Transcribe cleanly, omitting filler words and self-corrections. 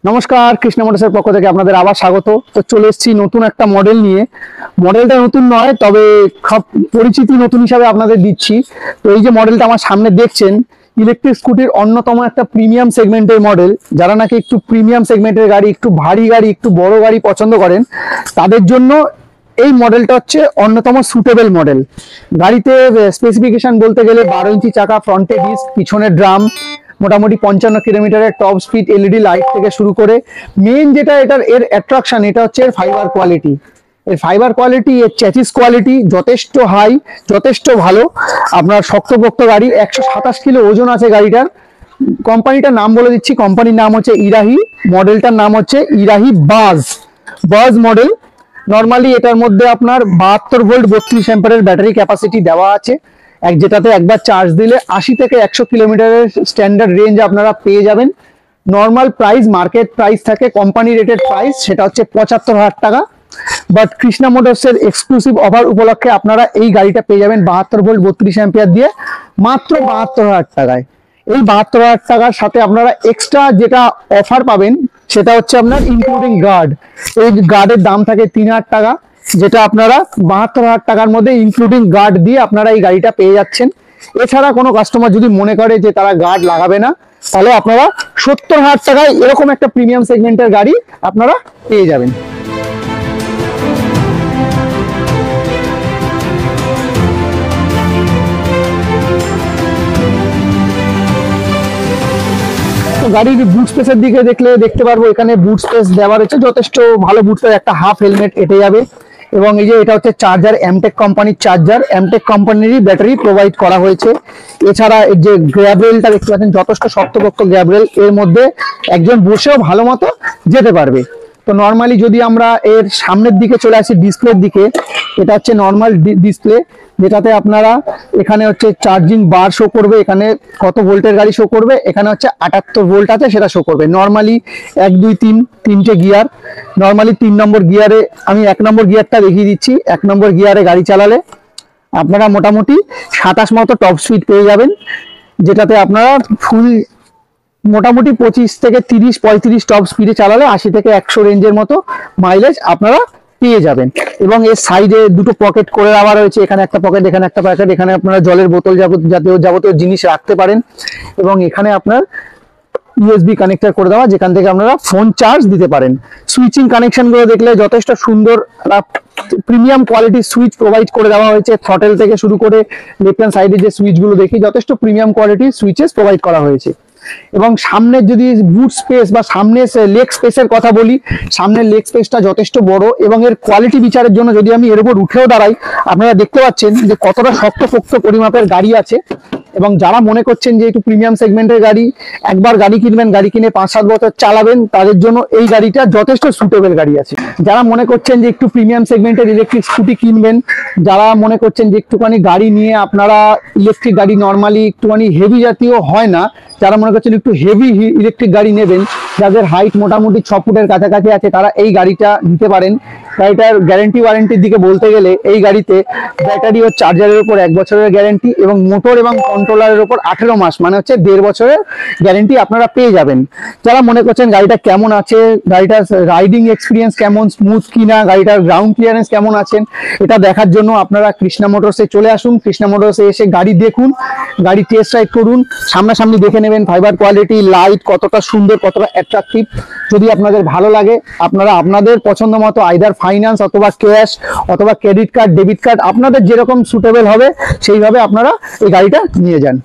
নমস্কার, কৃষ্ণ মোটরসের পক্ষ থেকে আপনাদের আবার স্বাগত। তো চলে এসেছি নতুন একটা মডেল নিয়ে। মডেলটা নতুন নয়, তবে পরিচিতি নতুন হিসাবে আপনাদের দিচ্ছি। তো এই যে মডেলটা আমার সামনে দেখছেন, ইলেকট্রিক স্কুটির অন্যতম একটা প্রিমিয়াম সেগমেন্টের মডেল। যারা নাকি একটু প্রিমিয়াম সেগমেন্টের গাড়ি, একটু ভারী গাড়ি, একটু বড় গাড়ি পছন্দ করেন, তাদের জন্য এই মডেলটা হচ্ছে অন্যতম সুটেবল মডেল। গাড়িতে স্পেসিফিকেশন বলতে গেলে 12 ইঞ্চি চাকা, ফ্রন্টে ডিস্ক, পিছনে ড্রাম, মোটামুটি 55 কিলোমিটারের টপ স্পিড, এলইডি লাইট থেকে শুরু করে মেইন যেটা এর অ্যাট্রাকশন, এটা হচ্ছে এর ফাইবার কোয়ালিটি। এর ফাইবার কোয়ালিটি, এর চ্যাসিস কোয়ালিটি যথেষ্ট হাই, যথেষ্ট ভালো। আপনার শক্তপোক্ত গাড়ি, 127 কিলো ওজন আছে গাড়িটার। কোম্পানিটার নাম বলে দিচ্ছি, কোম্পানির নাম হচ্ছে ইরাহি, মডেলটার নাম হচ্ছে ইরাহি বাজ মডেল। নর্মালি এটার মধ্যে আপনার 72 ভোল্ট 32 অ্যাম্পিয়ারের ব্যাটারি ক্যাপাসিটি দেওয়া আছে, যেটাতে একবার চার্জ দিলে 80 থেকে 100 কিলোমিটারের স্ট্যান্ডার্ড রেঞ্জ আপনারা পেয়ে যাবেন। নর্মাল প্রাইস, মার্কেট প্রাইস থাকে, কোম্পানি রেটেড প্রাইস সেটা হচ্ছে 75,000 টাকা। বাট কৃষ্ণা মোটরসের এক্সক্লুসিভ অফার উপলক্ষে আপনারা এই গাড়িটা পেয়ে যাবেন 72 ভোল্ট 32 অ্যাম্পিয়ার দিয়ে মাত্র 72,000 টাকায়। এই 72,000 টাকার সাথে আপনারা এক্সট্রা যেটা অফার পাবেন সেটা হচ্ছে আপনার ইনক্লুডিং গার্ড। এই গার্ডের দাম থাকে 3,000 টাকা, যেটা আপনারা 72,000 টাকার মধ্যে ইনক্লুডিং গার্ড দিয়ে আপনারা এই গাড়িটা পেয়ে যাচ্ছেন। এছাড়া কোনো কাস্টমার যদি মনে করে যে তারা গার্ড লাগাবে না, তাহলে আপনারা 70,000 টাকায় এরকম একটা প্রিমিয়াম সেগমেন্টের গাড়ি আপনারা পেয়ে যাবেন। গাড়ির বুট স্পেসের দিকে দেখতে পারবো, এখানে বুট স্পেস দেওয়া রয়েছে, যথেষ্ট ভালো বুট স্পেস। একটা হাফ হেলমেট এটে যাবে। এবং এই যে এটা হচ্ছে চার্জার, এমটেক কোম্পানির চার্জার, এমটেক কোম্পানিরই ব্যাটারি প্রোভাইড করা হয়েছে। এছাড়া এই যে গ্র্যাবরেলটা দেখতে পাচ্ছেন, যথেষ্ট শক্তপোক্ত গ্র্যাবরেল, এর মধ্যে একজন বসেও ভালো মতো যেতে পারবে। তো নর্মালি যদি আমরা এর সামনের দিকে চলে আসি, ডিসপ্লের দিকে, এটা হচ্ছে নর্মাল ডিসপ্লে, যেটাতে আপনারা এখানে হচ্ছে চার্জিং বার শো করবে, এখানে কত ভোল্টের গাড়ি শো করবে, এখানে হচ্ছে 78 ভোল্ট আছে সেটা শো করবে। নর্মালি 1 2 3 তিনটে গিয়ার। নর্মালি 3 নম্বর গিয়ারে, আমি 1 নম্বর গিয়ারটা দেখিয়ে দিচ্ছি। 1 নম্বর গিয়ারে গাড়ি চালালে আপনারা মোটামুটি 27 মতো টপ স্পিড পেয়ে যাবেন, যেটাতে আপনারা ফুল মোটামুটি 25 থেকে 30 35 টপ স্পিডে চালালে 80 থেকে 100 রেঞ্জের মতো মাইলেজ আপনারা পেয়ে যাবেন। এবং এর সাইডে দুটো পকেট করে দেওয়া রয়েছে, এখানে একটা পকেট, এখানে একটা পকেট। এখানে আপনারা জলের বোতল যাবতীয় জিনিস রাখতে পারেন। এবং এখানে আপনার ইউএসবি কানেক্টর করে দেওয়া, যেখান থেকে আপনারা ফোন চার্জ দিতে পারেন। সুইচিং কানেকশন গুলো দেখলে যথেষ্ট সুন্দর, প্রিমিয়াম কোয়ালিটির সুইচ প্রোভাইড করে দেওয়া হয়েছে। থ্রটেল থেকে শুরু করে লেফট হ্যান্ড সাইডে যে সুইচ গুলো দেখি, যথেষ্ট প্রিমিয়াম কোয়ালিটির সুইচেস প্রোভাইড করা হয়েছে। এবং সামনের যদি বুট স্পেস বা সামনের লেগ স্পেসের কথা বলি, সামনের লেগ স্পেসটা যথেষ্ট বড়। এবং এর কোয়ালিটি বিচারের জন্য যদি আমি এর উপর উঠেও দাঁড়াই, আপনারা দেখতে পাচ্ছেন যে কতটা শক্তপোক্ত পরিমাপের গাড়ি আছে। এবং যারা মনে করছেন যে একটু প্রিমিয়াম সেগমেন্টের গাড়ি, একবার গাড়ি কিনবেন, গাড়ি কিনে 5-7 বছর চালাবেন, তাদের জন্য এই গাড়িটা যথেষ্ট সুটেবল গাড়ি আছে। যারা মনে করছেন যে একটু প্রিমিয়াম সেগমেন্টের ইলেকট্রিক স্কুটি কিনবেন, যারা মনে করছেন যে একটুখানি গাড়ি নিয়ে আপনারা ইলেকট্রিক গাড়ি নর্মালি একটুখানি হেভি জাতীয় হয় না, যারা মনে করছেন একটু হেভি ইলেকট্রিক গাড়ি নেবেন, যাদের হাইট মোটামুটি 6 ফুটের কাছাকাছি আছে, তারা এই গাড়িটা নিতে পারেন। গাড়িটার গ্যারেন্টি ওয়ারেন্টির দিকে বলতে গেলে, এই গাড়িতে ব্যাটারি ও চার্জারের উপর 1 বছরের গ্যারেন্টি, এবং মোটর এবং কন্ট্রোলারের উপর 18 মাস, মানে হচ্ছে 1.5 বছরের গ্যারেন্টি আপনারা পেয়ে যাবেন। যারা মনে করছেন গাড়িটা কেমন আছে, গাড়িটার রাইডিং এক্সপিরিয়েন্স কেমন, স্মুথ কিনা, গাড়িটার গ্রাউন্ড ক্লিয়ারেন্স কেমন আছেন, এটা দেখার জন্য আপনারা কৃষ্ণা মোটরসে চলে আসুন। কৃষ্ণা মোটরসে এসে গাড়ি দেখুন, গাড়ি টেস্ট রাইড করুন, সামনাসামনি দেখে নেবেন ফাইবার কোয়ালিটি, লাইট কতটা সুন্দর, কতটা অ্যাট্রাকটিভ। যদি আপনাদের ভালো লাগে, আপনারা আপনাদের পছন্দ মতো আইদার ফাইন্যান্স অথবা ক্যাশ অথবা ক্রেডিট কার্ড, ডেবিট কার্ড, আপনাদের যেরকম সুটেবল হবে সেইভাবে আপনারা এই গাড়িটা নিয়ে যান।